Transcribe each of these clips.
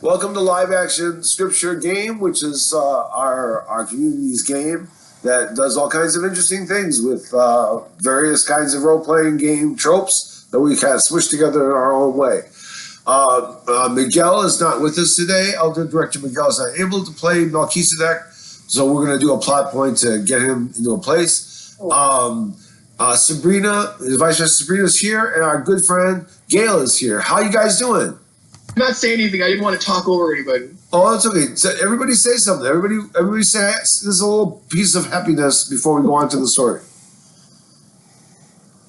Welcome to Live Action Scripture Game, which is our community's game that does all kinds of interesting things with various kinds of role-playing game tropes that we kind of smush together in our own way. Miguel is not with us today. Elder Director Miguel is not able to play Melchizedek, so we're going to do a plot point to get him into a place. Sabrina, Vice Pastor Sabrina is here, and our good friend Gale is here. How you guys doing? I'm not saying anything. I didn't want to talk over anybody. Oh, that's okay. So everybody say something. Everybody say there's a little piece of happiness before we go on to the story.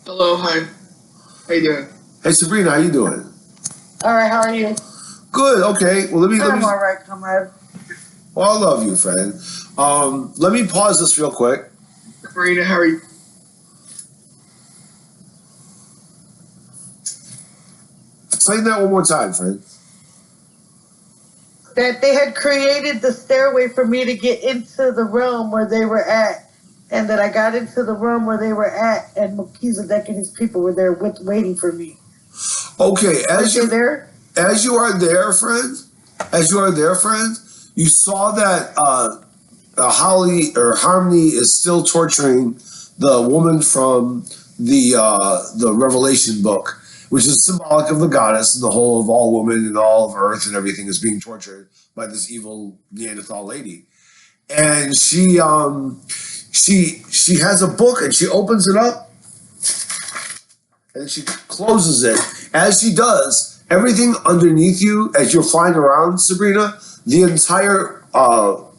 Hello, hi. How you doing? Hey, Sabrina, how you doing? All right, how are you? Good. Okay. Well, let me. I'm all right, comrade. Well, I love you, friend. Let me pause this real quick. Sabrina, how are you? Say that one more time, friend. That they had created the stairway for me to get into the realm where they were at, and that I got into the realm where they were at, and Melchizedek and his people were there waiting for me. Okay, as you are there, friend, you saw that Harmony is still torturing the woman from the Revelation book, which is symbolic of the goddess and the whole of all women and all of earth and everything is being tortured by this evil Neanderthal lady. And she has a book and she opens it up and she closes it. As she does, everything underneath you as you're flying around, Sabrina, the entire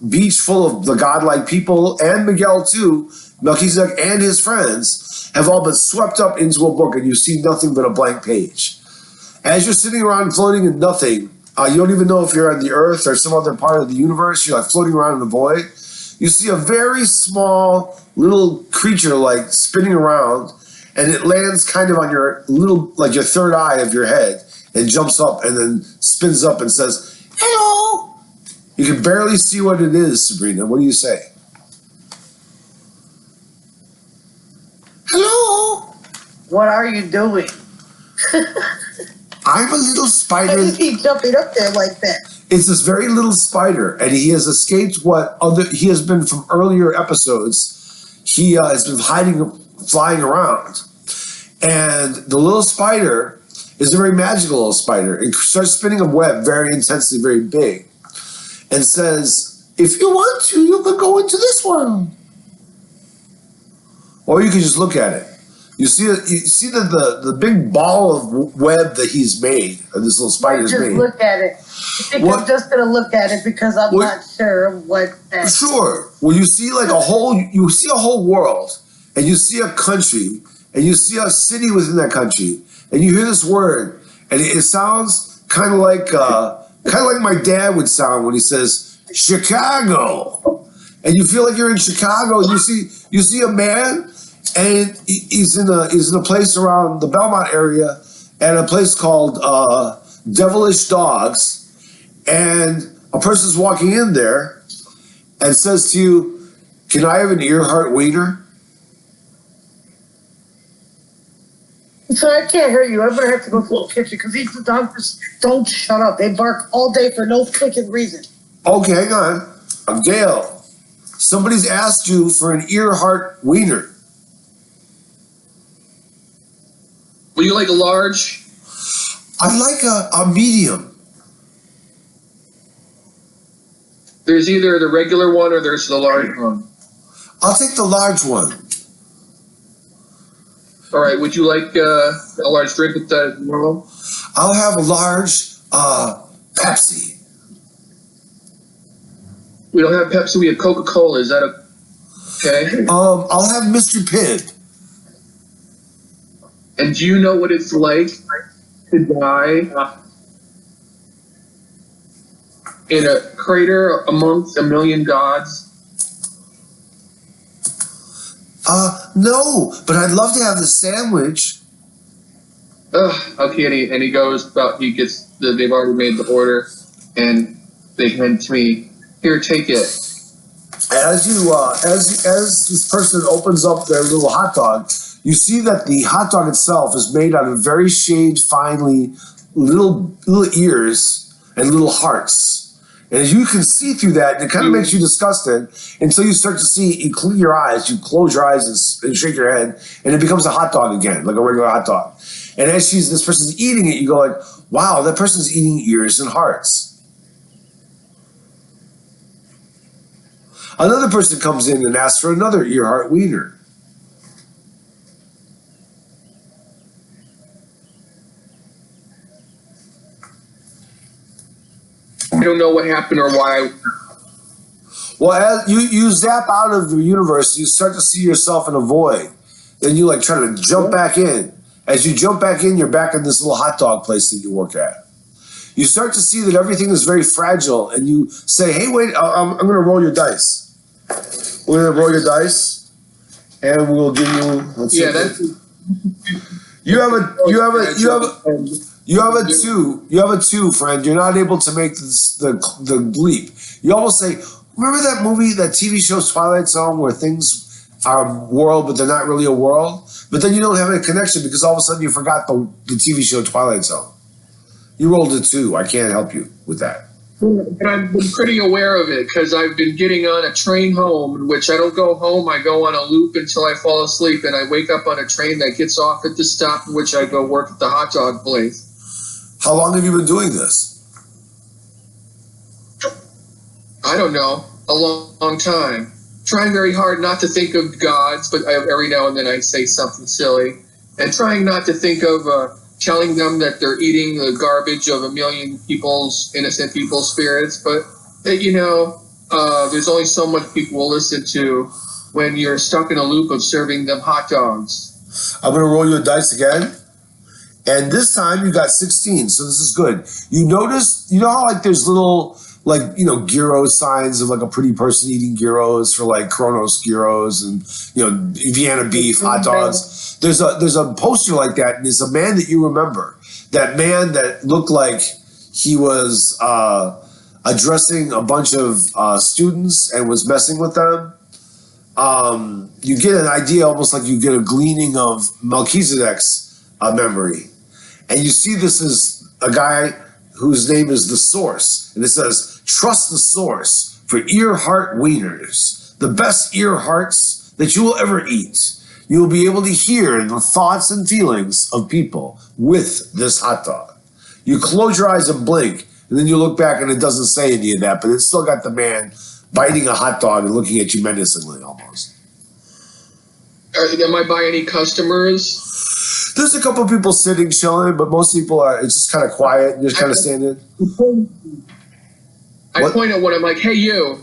beach full of the godlike people and Miguel too, Melchizedek and his friends, have all been swept up into a book and you see nothing but a blank page. As you're sitting around floating in nothing, you don't even know if you're on the earth or some other part of the universe, you're like floating around in the void, you see a very small little creature like spinning around and it lands kind of on your little, like your third eye of your head and jumps up and then spins up and says, "Hello." You can barely see what it is, Sabrina. What do you say? Hello. What are you doing? I'm a little spider. Why is he jumping up there like that? It's this very little spider, and he has escaped he has been from earlier episodes. He has been flying around. And the little spider is a very magical little spider. It starts spinning a web very intensely, very big, and says, "If you want to, you can go into this one. Or you can just look at it. You see that the big ball of web that he's made, or this little spider's made. Just look at it. I think I'm just going to look at it because I'm not sure what that is. Sure. Well, you see like a whole world, and you see a country, and you see a city within that country, and you hear this word, and it sounds kind of like my dad would sound when he says Chicago, and you feel like you're in Chicago. And you see a man. And he's in a place around the Belmont area at a place called Devilish Dogs. And a person's walking in there and says to you, "Can I have an Ear-Heart Wiener?" So I can't hear you. I'm going to have to go to the kitchen because these dogs just don't shut up. They bark all day for no freaking reason. Okay, hang on. Gale, somebody's asked you for an Ear-Heart Wiener. Would you like a large? I'd like a medium. There's either the regular one or there's the large one. I'll take the large one. All right. Would you like a large drink with that normal? I'll have a large Pepsi. We don't have Pepsi. We have Coca-Cola. Is that okay? I'll have Mr. Pibb. And do you know what it's like to die in a crater amongst a million gods? No, but I'd love to have the sandwich. Okay, and he goes about, they've already made the order, and they hand to me, "Here, take it." As this person opens up their little hot dog, you see that the hot dog itself is made out of very shade finely little ears and little hearts. And as you can see through that, it kind of makes you disgusted until you start to see, you clear your eyes, you close your eyes and shake your head, and it becomes a hot dog again, like a regular hot dog. And as this person's eating it, you go like, wow, that person's eating ears and hearts. Another person comes in and asks for another Ear-Heart Wiener. I don't know what happened or why. Well, as you zap out of the universe, you start to see yourself in a void. Then you like try to jump back in. As you jump back in, you're back in this little hot dog place that you work at. You start to see that everything is very fragile, and you say, "Hey, wait! I'm going to roll your dice. We're going to roll your dice, and we'll give you." Yeah, that's. You have a two, friend. You're not able to make the leap. You almost say, remember that movie, that TV show Twilight Zone, where things are a world, but they're not really a world? But then you don't have any connection because all of a sudden you forgot the TV show Twilight Zone. You rolled a 2. I can't help you with that. And I've been pretty aware of it because I've been getting on a train home, in which I don't go home. I go on a loop until I fall asleep, and I wake up on a train that gets off at the stop, in which I go work at the hot dog place. How long have you been doing this? I don't know, a long time. Trying very hard not to think of gods, but every now and then I say something silly. And trying not to think of telling them that they're eating the garbage of a million innocent people's spirits. But, there's only so much people will listen to when you're stuck in a loop of serving them hot dogs. I'm going to roll you a dice again. And this time you got 16, so this is good. You notice, you know how like there's little, gyro signs of like a pretty person eating gyros for like Kronos gyros and, Vienna beef, hot dogs. There's a poster like that, and it's a man that you remember. That man that looked like he was addressing a bunch of students and was messing with them. You get an idea, almost like you get a gleaning of Melchizedek's memory. And you see this is a guy whose name is The Source. And it says, trust the Source for Ear-Heart Wieners, the best ear hearts that you will ever eat. You will be able to hear the thoughts and feelings of people with this hot dog. You close your eyes and blink, and then you look back and it doesn't say any of that, but it's still got the man biting a hot dog and looking at you menacingly almost. Am I by any customers? There's a couple of people sitting, chilling, but most people it's just kind of quiet and just kind of standing. I point at one, I'm like, hey, you,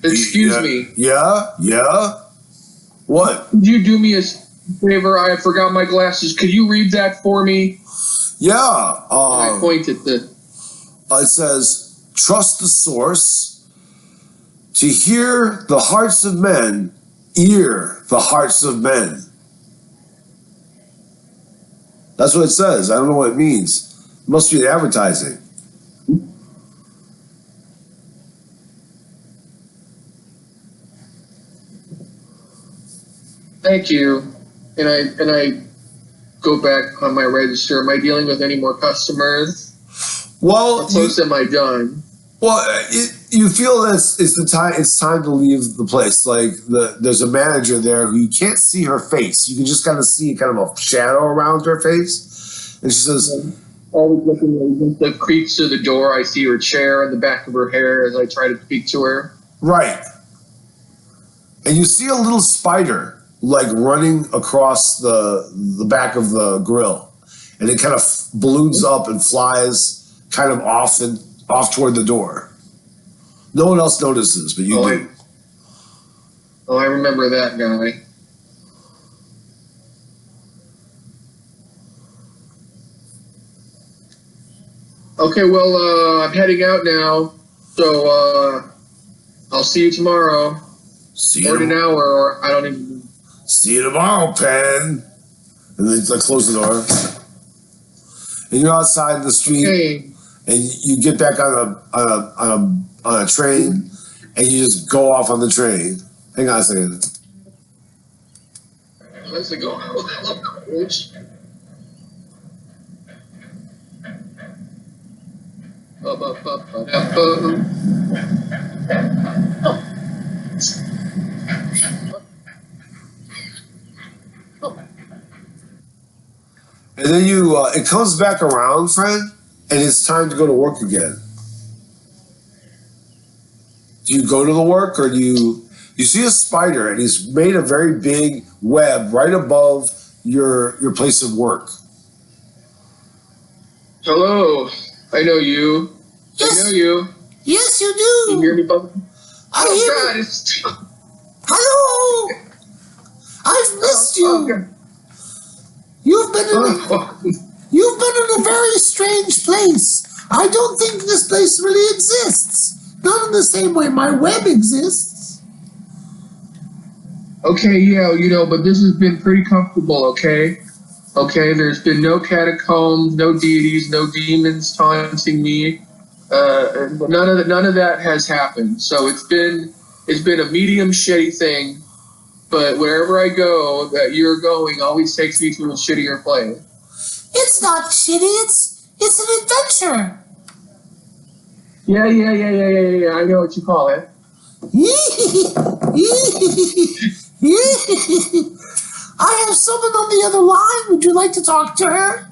excuse me. Yeah? What? Could you do me a favor? I forgot my glasses. Could you read that for me? Yeah. I point at the... It says, trust the Source to hear the hearts of men, ear the hearts of men. That's what it says. I don't know what it means. It must be advertising. Thank you. And I go back on my register. Am I dealing with any more customers? Well, how close am I done? Well, you feel that it's time to leave the place. Like there's a manager there who you can't see her face. You can just kind of see kind of a shadow around her face. And she says, always looking at the creaks to the door. I see her chair and the back of her hair as I try to speak to her. Right. And you see a little spider like running across the back of the grill. And it kind of balloons up and flies kind of off toward the door. No one else notices, but you do. I remember that guy. Okay, well, I'm heading out now, so I'll see you tomorrow. See you in an hour, or I don't even... See you tomorrow, Pen. And then I close the door. And you're outside in the street. Okay. And you get back on a train, and you just go off on the train. Hang on a second. Let's go. And then it comes back around, friend, and it's time to go to work again. Do you go to the work, or do you see a spider, and he's made a very big web right above your place of work? Hello, I know you. Yes. I know you. Yes, you do. Can you hear me, Bubba? I Oh hear God, you. it's Hello. I've missed you. God. You've been in a very strange place. I don't think this place really exists. Not in the same way my web exists. Okay, yeah, but this has been pretty comfortable, okay? Okay, there's been no catacombs, no deities, no demons taunting me. None of that has happened. So it's been a medium shitty thing, but wherever I go that you're going always takes me to a shittier place. It's not shitty. It's an adventure. Yeah. I know what you call it. I have someone on the other line. Would you like to talk to her?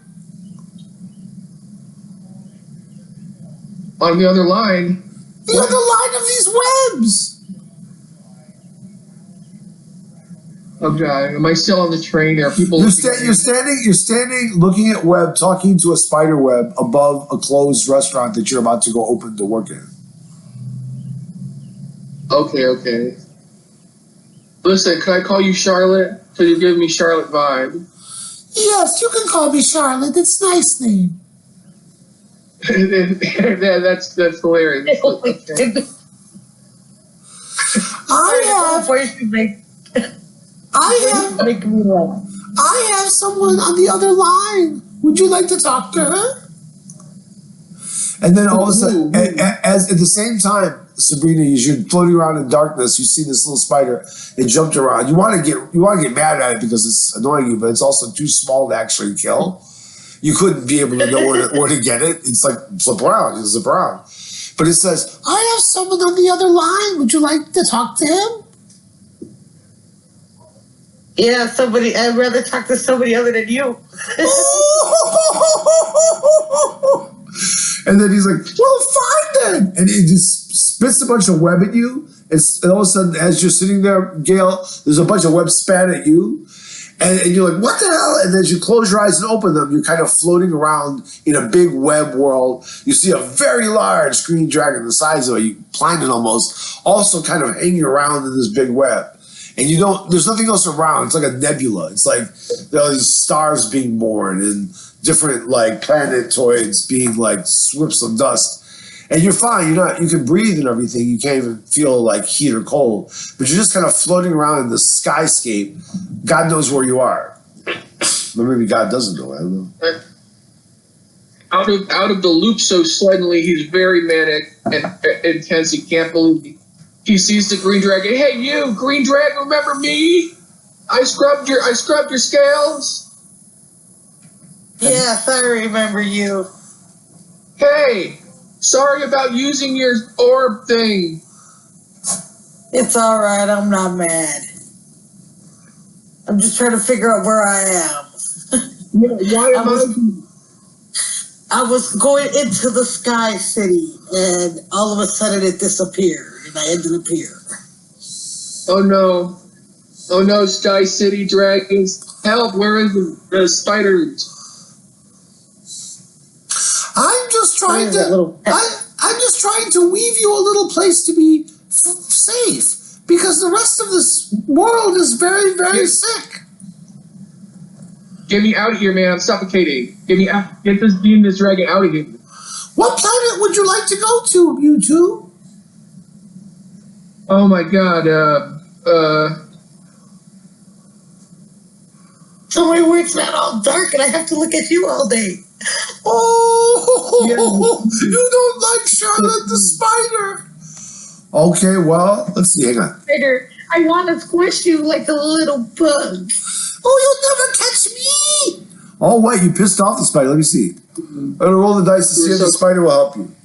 On the other line. The other line of these webs. Oh God, am I still on the train? There are people. You're standing, looking at web, talking to a spider web above a closed restaurant that you're about to go open to work in. Okay. Listen, can I call you Charlotte? So you give me Charlotte vibe. Yes, you can call me Charlotte. It's a nice name. Yeah, that's hilarious. Okay. Make me laugh. I have someone on the other line. Would you like to talk to her? And then all of a sudden, as at the same time, Sabrina, as you're floating around in darkness, you see this little spider. It jumped around. You want to get mad at it because it's annoying you, but it's also too small to actually kill. You couldn't be able to know where to get it. It's like flip around, you zip around. But it says, I have someone on the other line. Would you like to talk to him? Yeah, somebody. I'd rather talk to somebody other than you. and then he's like, well, fine then. And it just spits a bunch of web at you. And all of a sudden, as you're sitting there, Gale, there's a bunch of web spat at you. And you're like, what the hell? And then as you close your eyes and open them, you're kind of floating around in a big web world. You see a very large green dragon the size of a planet almost, also kind of hanging around in this big web. And there's nothing else around. It's like a nebula. It's like there are these stars being born and different like planetoids being like swips of dust. And you're fine. You can breathe and everything. You can't even feel like heat or cold. But you're just kind of floating around in the skyscape. God knows where you are. Or maybe God doesn't know. I don't know. Out of the loop so suddenly, he's very manic and intense. He can't believe it. He sees the green dragon. Hey, you, green dragon, remember me? I scrubbed your scales. Yes, I remember you. Hey, sorry about using your orb thing. It's all right. I'm not mad. I'm just trying to figure out where I am. Why am I was going into the Sky City, and all of a sudden it disappeared, and I ended up here. Oh no, Sky City dragons! Help! Where is the spiders? I'm just trying to weave you a little place to be safe, because the rest of this world is very, very sick. Get me out of here, man! I'm suffocating. Get me out! Get this dragon out of here! What planet would you like to go to, you two? Oh my God! Somewhere where it's not all dark, and I have to look at you all day. Oh, Yeah. You don't like Charlotte the spider. Okay, well, let's see. Hang on. Spider, I want to squish you like a little bug. Oh, you'll never catch me. Oh, wait, you pissed off the spider. Let me see. I'm going to roll the dice to see if the spider will help you.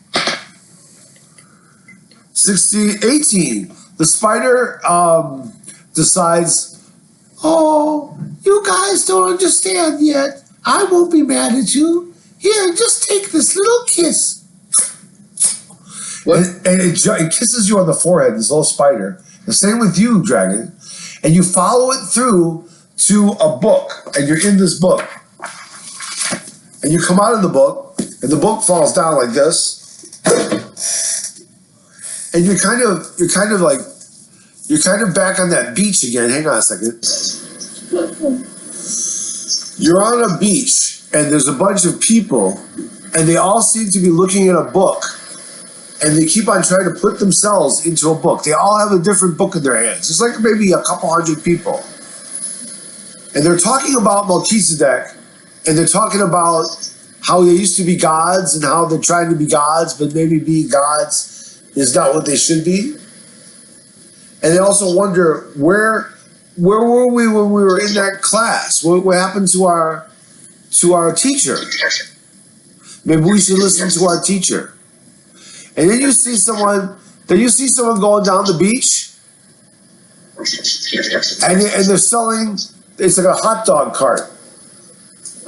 18. The spider decides, Oh, you guys don't understand yet. I won't be mad at you. Here, just take this little kiss. and it kisses you on the forehead, this little spider. The same with you, dragon. And you follow it through to a book, and you're in this book. And you come out of the book, and the book falls down like this. And you're kind of back on that beach again. Hang on a second. You're on a beach, and there's a bunch of people, and they all seem to be looking at a book, and they keep on trying to put themselves into a book. They all have a different book in their hands. It's like maybe a couple hundred people. And they're talking about Melchizedek, and they're talking about how they used to be gods and how they're trying to be gods, but maybe being gods is not what they should be. And they also wonder, where were we when we were in that class? What happened to our teacher? Maybe we should listen to our teacher. And then you see someone going down the beach, and they're selling, it's like a hot dog cart.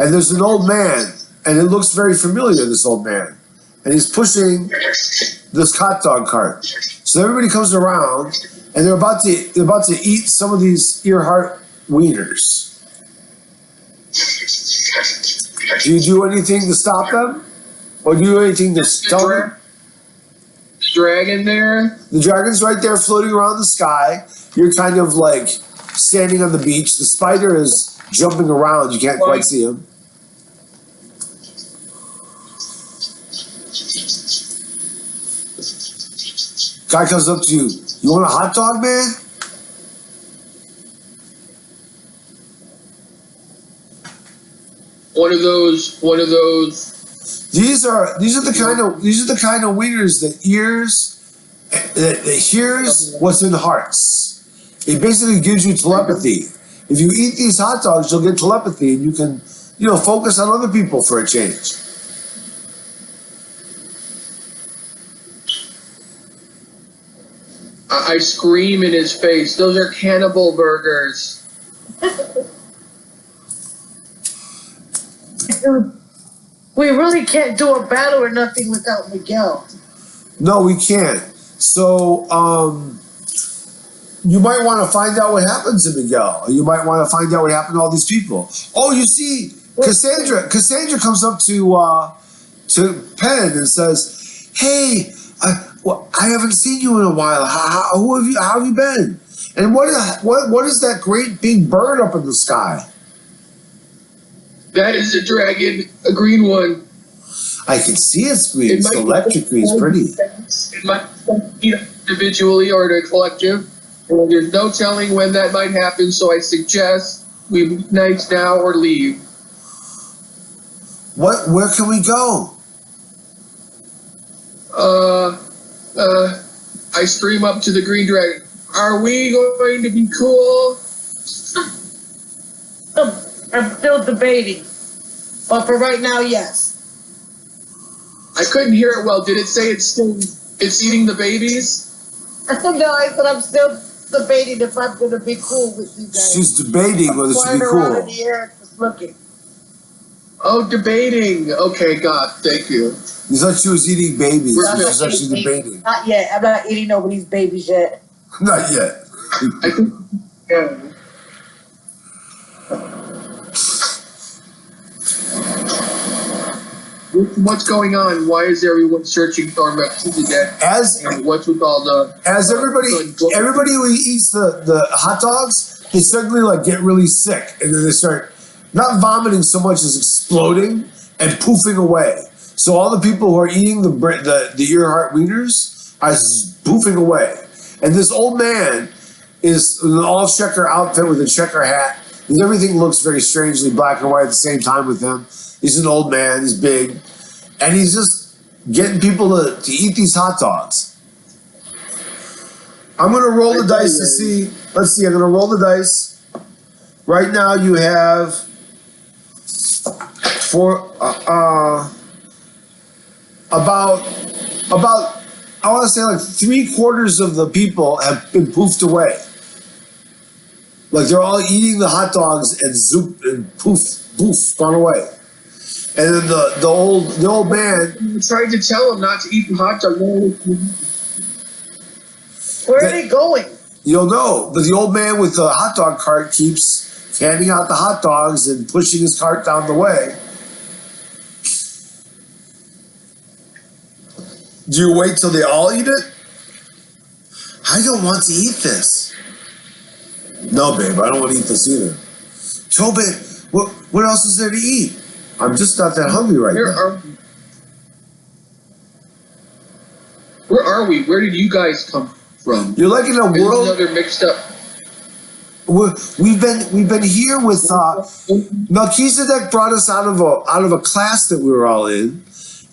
And there's an old man, and it looks very familiar, this old man. And he's pushing this hot dog cart. So everybody comes around, and they're about to eat some of these Ear-Heart Wieners. Do you do anything to stop them? Or do you do anything to tell them? Dragon there? The dragon's right there floating around the sky. You're kind of like standing on the beach. The spider is jumping around. You can't quite see him. Guy comes up to you. You want a hot dog, man? One of those. These are the kind of wieners that hears what's in hearts. It basically gives you telepathy. If you eat these hot dogs, you'll get telepathy, and you can, focus on other people for a change. I scream in his face. Those are cannibal burgers. We really can't do a battle or nothing without Miguel. No, we can't. So, you might want to find out what happened to Miguel. You might want to find out what happened to all these people. Oh, you see, Cassandra comes up to Penn and says, "Hey, I haven't seen you in a while. How have you been? And what is that great big bird up in the sky?" That is a dragon, a green one. I can see it's green. It's electric green. It's pretty. It might be individually or to collective. And there's no telling when that might happen, so I suggest we be nice now or leave. Where can we go? I scream up to the green dragon. Are we going to be cool? I'm still debating. But for right now, yes. I couldn't hear it well. Did it say it's eating the babies? No, I said I'm still debating if I'm going to be cool with you guys. She's debating whether she be around in cool. the air just looking. Oh, debating. Okay, God, thank you. You thought she was eating babies. I'm She's not actually eating debating. Not yet. I'm not eating nobody's babies yet. Not yet. I think, yeah. What's going on? Why is everyone searching for Melchizedek? And what's with all the... As everybody who eats the hot dogs, they suddenly get really sick, and then they start not vomiting so much as exploding and poofing away. So all the people who are eating the Ear-Heart Wieners are poofing away. And this old man is in an all-checker outfit with a checker hat. And everything looks very strangely black and white at the same time with him. He's an old man, he's big, and he's just getting people to eat these hot dogs. I'm going to roll the dice to see. Let's see, I'm going to roll the dice. Right now you have about I want to say like 3/4 of the people have been poofed away. Like they're all eating the hot dogs and zoop and poof, gone away. And then the old man. You tried to tell him not to eat the hot dog. Where are they going? You'll know, but the old man with the hot dog cart keeps handing out the hot dogs and pushing his cart down the way. Do you wait till they all eat it? I don't want to eat this. No, babe, I don't want to eat this either. Tobin, what else is there to eat? I'm just not that hungry right now. Where are we? Where did you guys come from? You're like in a world. Another mixed up. We've been here with Melchizedek brought us out of a class that we were all in,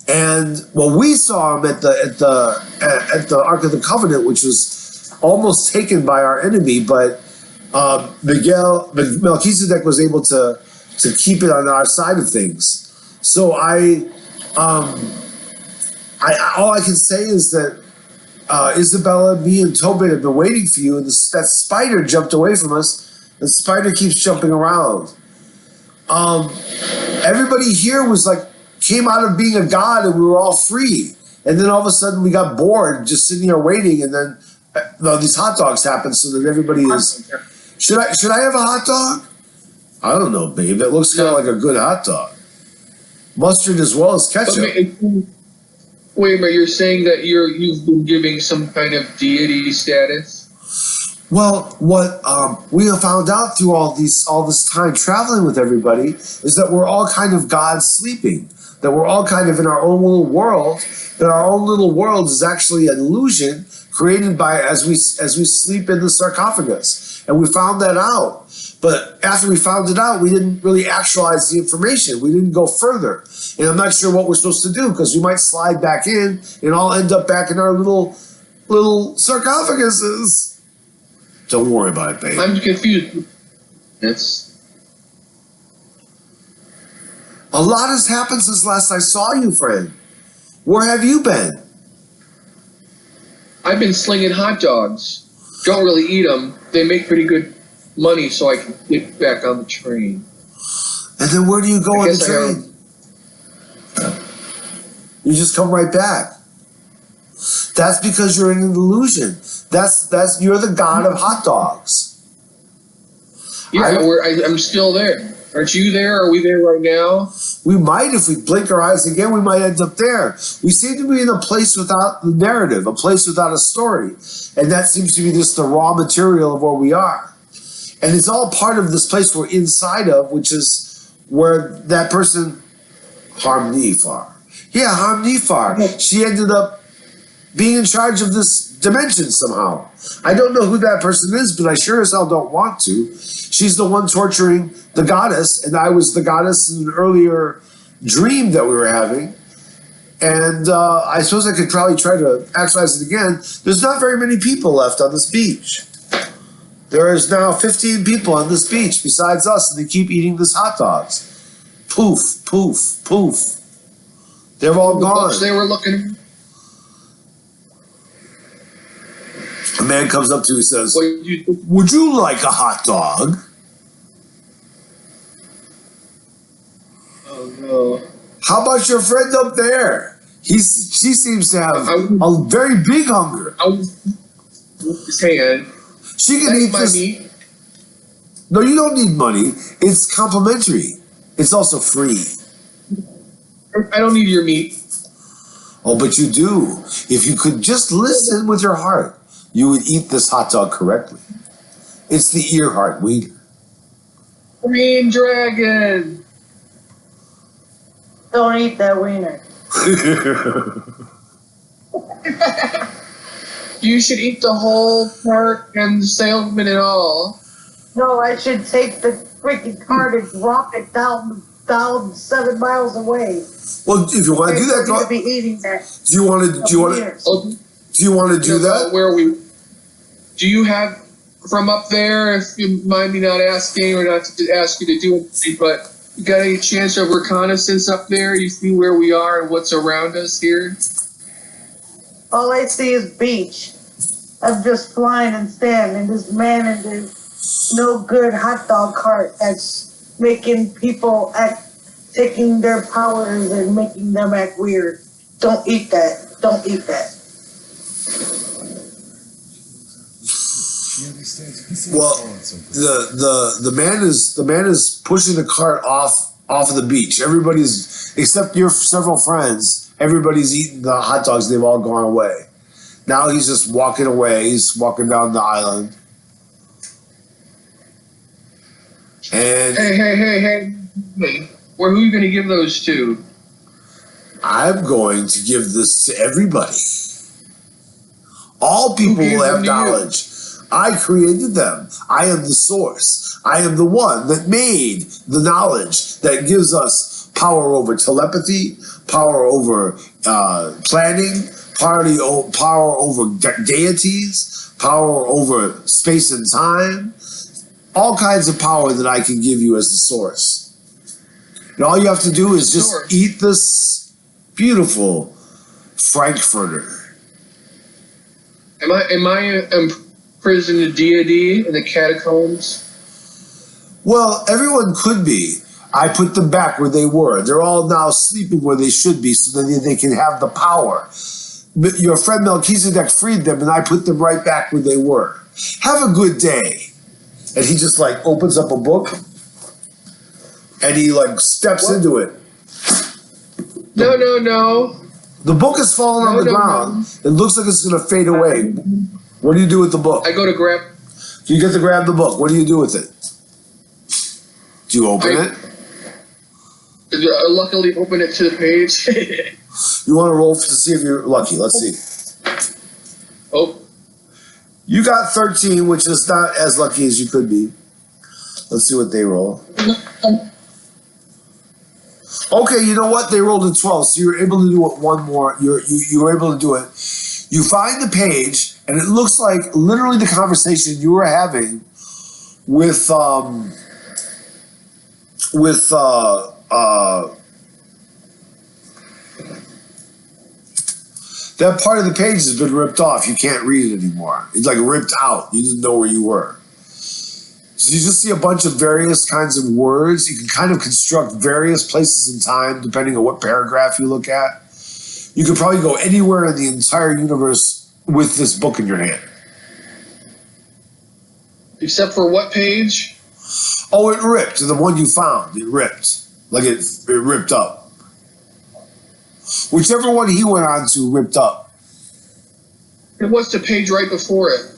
and we saw him at the Ark of the Covenant, which was almost taken by our enemy, but Melchizedek was able to keep it on our side of things. So all I can say is that Isabella, me, and Tobin have been waiting for you, and that spider jumped away from us. The spider keeps jumping around. Everybody here came out of being a god, and we were all free. And then all of a sudden, we got bored just sitting here waiting, and then these hot dogs happened, so that everybody is. Should I have a hot dog? I don't know, babe. It looks kind of like a good hot dog. Mustard as well as ketchup. Wait a minute, you're saying that you've been giving some kind of deity status? Well, what we have found out through all this time traveling with everybody is that we're all kind of gods sleeping. That we're all kind of in our own little world. That our own little world is actually an illusion created by as we sleep in the sarcophagus, and we found that out. But after we found it out, we didn't really actualize the information. We didn't go further. And I'm not sure what we're supposed to do, because we might slide back in and all end up back in our little sarcophaguses. Don't worry about it, babe. I'm confused. A lot has happened since last I saw you, friend. Where have you been? I've been slinging hot dogs. Don't really eat them. They make pretty good money, so I can get back on the train. And then where do you go on the train? You just come right back. That's because you're in an illusion. That's you're the god of hot dogs. Yeah, I'm still there. Aren't you there? Are we there right now? We might, if we blink our eyes again, we might end up there. We seem to be in a place without the narrative, a place without a story. And that seems to be just the raw material of where we are. And it's all part of this place we're inside of, which is where that person, Harmnifar. Yeah, Harmnifar. She ended up being in charge of this dimension somehow. I don't know who that person is, but I sure as hell don't want to. She's the one torturing the goddess, and I was the goddess in an earlier dream that we were having. And I suppose I could probably try to actualize it again. There's not very many people left on this beach. There is now 15 people on this beach besides us, and they keep eating these hot dogs. Poof, poof, poof. They're all gone. They were looking. A man comes up to you and says, "Would you like a hot dog?" Oh no! How about your friend up there? She seems to have a very big hunger. I was with his hand. She can eat this. Meat. No, you don't need money. It's complimentary. It's also free. I don't need your meat. Oh, but you do. If you could just listen with your heart, you would eat this hot dog correctly. It's the Ear-Heart Wiener. Green dragon. Don't eat that wiener. You should eat the whole cart and the salesman and all. No, I should take the freaking cart and drop it down 7 miles away. Well, if you want to do that, go. Be eating that. Do you want to do that? Where are we? Do you have from up there? If you mind me not asking, or not to ask you to do anything, but you got any chance of reconnaissance up there? You see where we are and what's around us here? all I see is beach. I'm just flying and standing, and this man in this no good hot dog cart that's making people act, taking their powers and making them act weird. Don't eat that. Don't eat that. Well, the man is pushing the cart off of the beach. Everybody's, except your several friends, everybody's eating the hot dogs. They've all gone away. Now he's just walking away. He's walking down the island. And Hey. Who are you going to give those to? I'm going to give this to everybody. All people Who gave will have them to you? knowledge. I created them. I am the source. I am the one that made the knowledge that gives us power over telepathy, power over planning, power over deities, power over space and time, all kinds of power that I can give you as the source. And all you have to do is just eat this beautiful Frankfurter. Am I imprisoned in deity in the catacombs? Well, everyone could be. I put them back where they were. They're all now sleeping where they should be so that they can have the power. But your friend Melchizedek freed them, and I put them right back where they were. Have a good day. And he just like opens up a book, and he like steps into it. No. The book is falling on the ground. It looks like it's going to fade away. What do you do with the book? I go to grab. You get to grab the book. What do you do with it? Do you open it? I luckily open it to the page. You want to roll to see if you're lucky. Let's see. Oh. You got 13, which is not as lucky as you could be. Let's see what they roll. Okay, you know what? They rolled a 12, so you're able to do it one more. You were able to do it. You find the page, and it looks like literally the conversation you were having with that part of the page has been ripped off. You can't read it anymore. It's like ripped out. You didn't know where you were. So you just see a bunch of various kinds of words. You can kind of construct various places in time depending on what paragraph you look at. You could probably go anywhere in the entire universe with this book in your hand. Except for what page? Oh, it ripped. The one you found, it ripped. Like it ripped up. Whichever one he went on to ripped up. And what's the page right before it?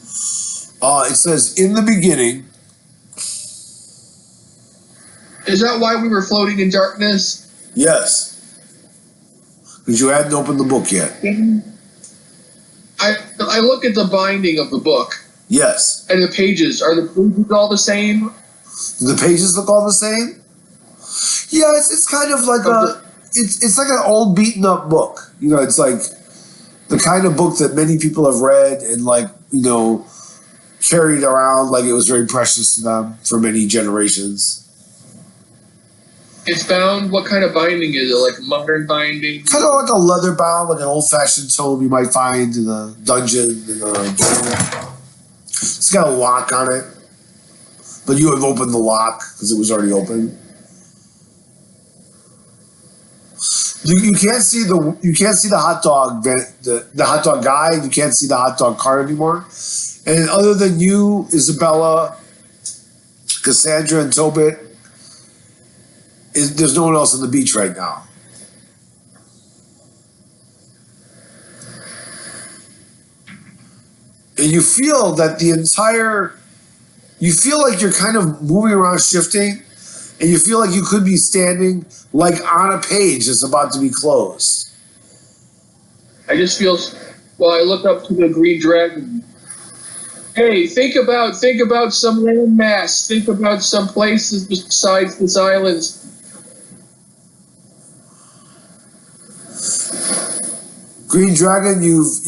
It says, in the beginning. Is that why we were floating in darkness? Yes. Because you hadn't opened the book yet. I look at the binding of the book. Yes. And the pages. Are the pages all the same? Do the pages look all the same? Yeah, it's kind of like it's like an old beaten up book. You know, it's like the kind of book that many people have read and like, you know, carried around like it was very precious to them for many generations. It's bound. What kind of binding is it? Like modern binding? Kind of like a leather bound, like an old fashioned tome you might find in a dungeon. It's got a lock on it, but you have opened the lock because it was already open. You can't see the hot dog the hot dog guy. You can't see the hot dog cart anymore. And other than you, Isabella, Cassandra, and Tobit, there's no one else on the beach right now. And you feel that you feel like you're kind of moving around, shifting, and you feel like you could be standing like on a page that's about to be closed. I just feel, well, I look up to the green dragon. Hey, think about some landmass. Think about some places besides this island. Green Dragon, you've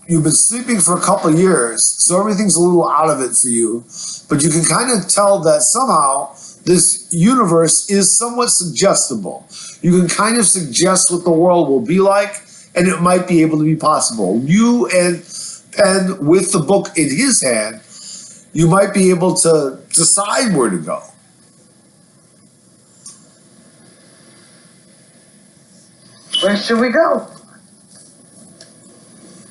been sleeping for a couple of years, so everything's a little out of it for you. But you can kind of tell that somehow this universe is somewhat suggestible. You can kind of suggest what the world will be like, and it might be able to be possible. You and with the book in his hand, you might be able to decide where to go. Where should we go?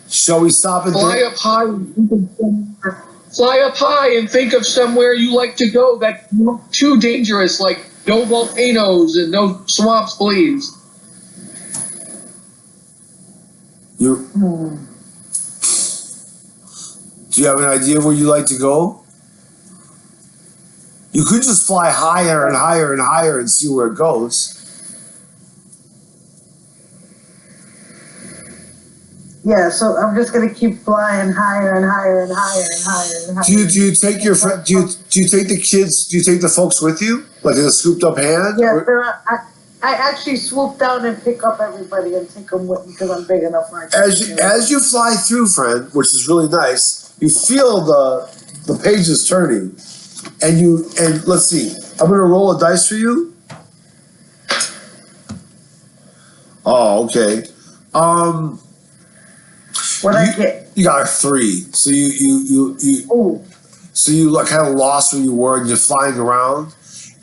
Shall we stop at Fly up high and think of somewhere. Fly up high and think of somewhere you like to go that's not too dangerous, like no volcanoes and no swamps, please. You Do you have an idea of where you like to go? You could just fly higher and higher and higher and see where it goes. Yeah, so I'm just gonna keep flying higher and higher and higher and higher and higher. Do you take your friend? Do you take the kids? Do you take the folks with you, like in a scooped up hand? Yeah, Or- I actually swoop down and pick up everybody and take them with me because I'm big enough. as you fly through, friend, which is really nice, you feel the pages turning, and let's see. I'm gonna roll a dice for you. Oh, okay. What I get? You got a 3, so you Ooh. so you like kind of lost where you were, and you're flying around,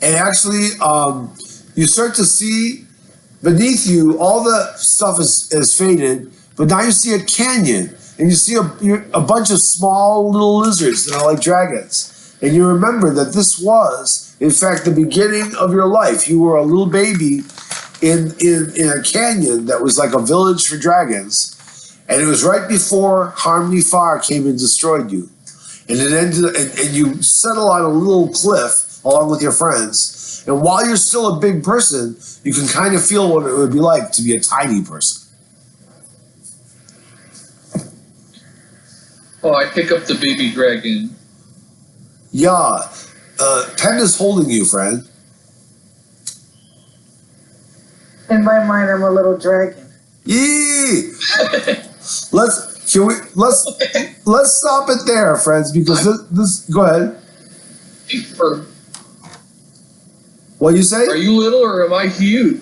and actually, you start to see beneath you all the stuff is faded, but now you see a canyon, and you see a bunch of small little lizards that are like dragons, and you remember that this was, in fact, the beginning of your life. You were a little baby in a canyon that was like a village for dragons. And it was right before Harmony Fire came and destroyed you. And it ended, and you settle on a little cliff along with your friends. And while you're still a big person, you can kind of feel what it would be like to be a tiny person. Oh, I pick up the baby dragon. Yeah. Pen is holding you, friend. In my mind, I'm a little dragon. Yee! Let's stop it there, friends, because this go ahead. What you say? Are you little or am I huge?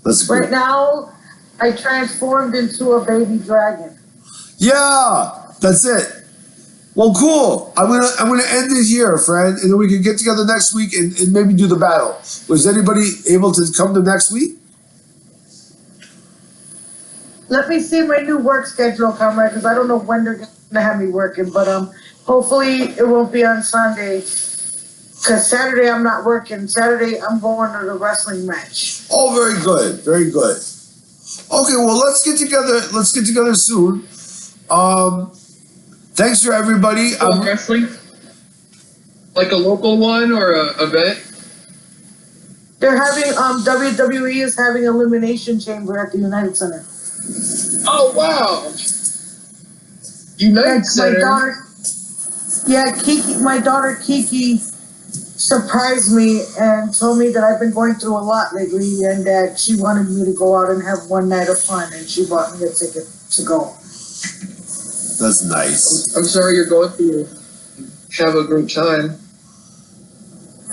That's good. Right now, I transformed into a baby dragon. Yeah, that's it. Well, cool. I'm gonna end it here, friend, and then we can get together next week and maybe do the battle. Was anybody able to come to next week? Let me see my new work schedule, comrade, because I don't know when they're gonna have me working. But hopefully it won't be on Sunday, because Saturday I'm not working. Saturday I'm going to the wrestling match. Oh, very good, very good. Okay, well let's get together. Let's get together soon. Thanks for everybody. Wrestling? Like a local one or a event? They're having WWE is having Elimination Chamber at the United Center. Oh wow! United Center. My daughter Kiki surprised me and told me that I've been going through a lot lately and that she wanted me to go out and have one night of fun, and she bought me a ticket to go. That's nice. I'm sorry you're going through. Have a great time.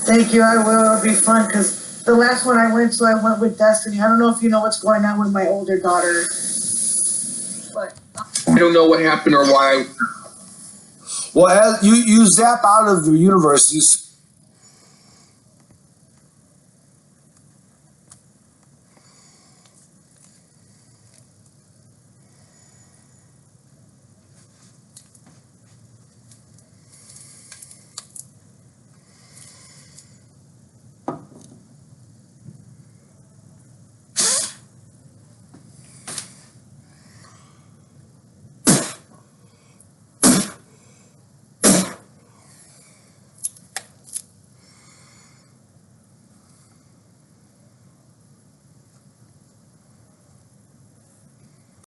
Thank you. I will. It'll be fun because the last one I went with Destiny. I don't know if you know what's going on with my older daughter, but I don't know what happened or why. Well, as you zap out of the universe,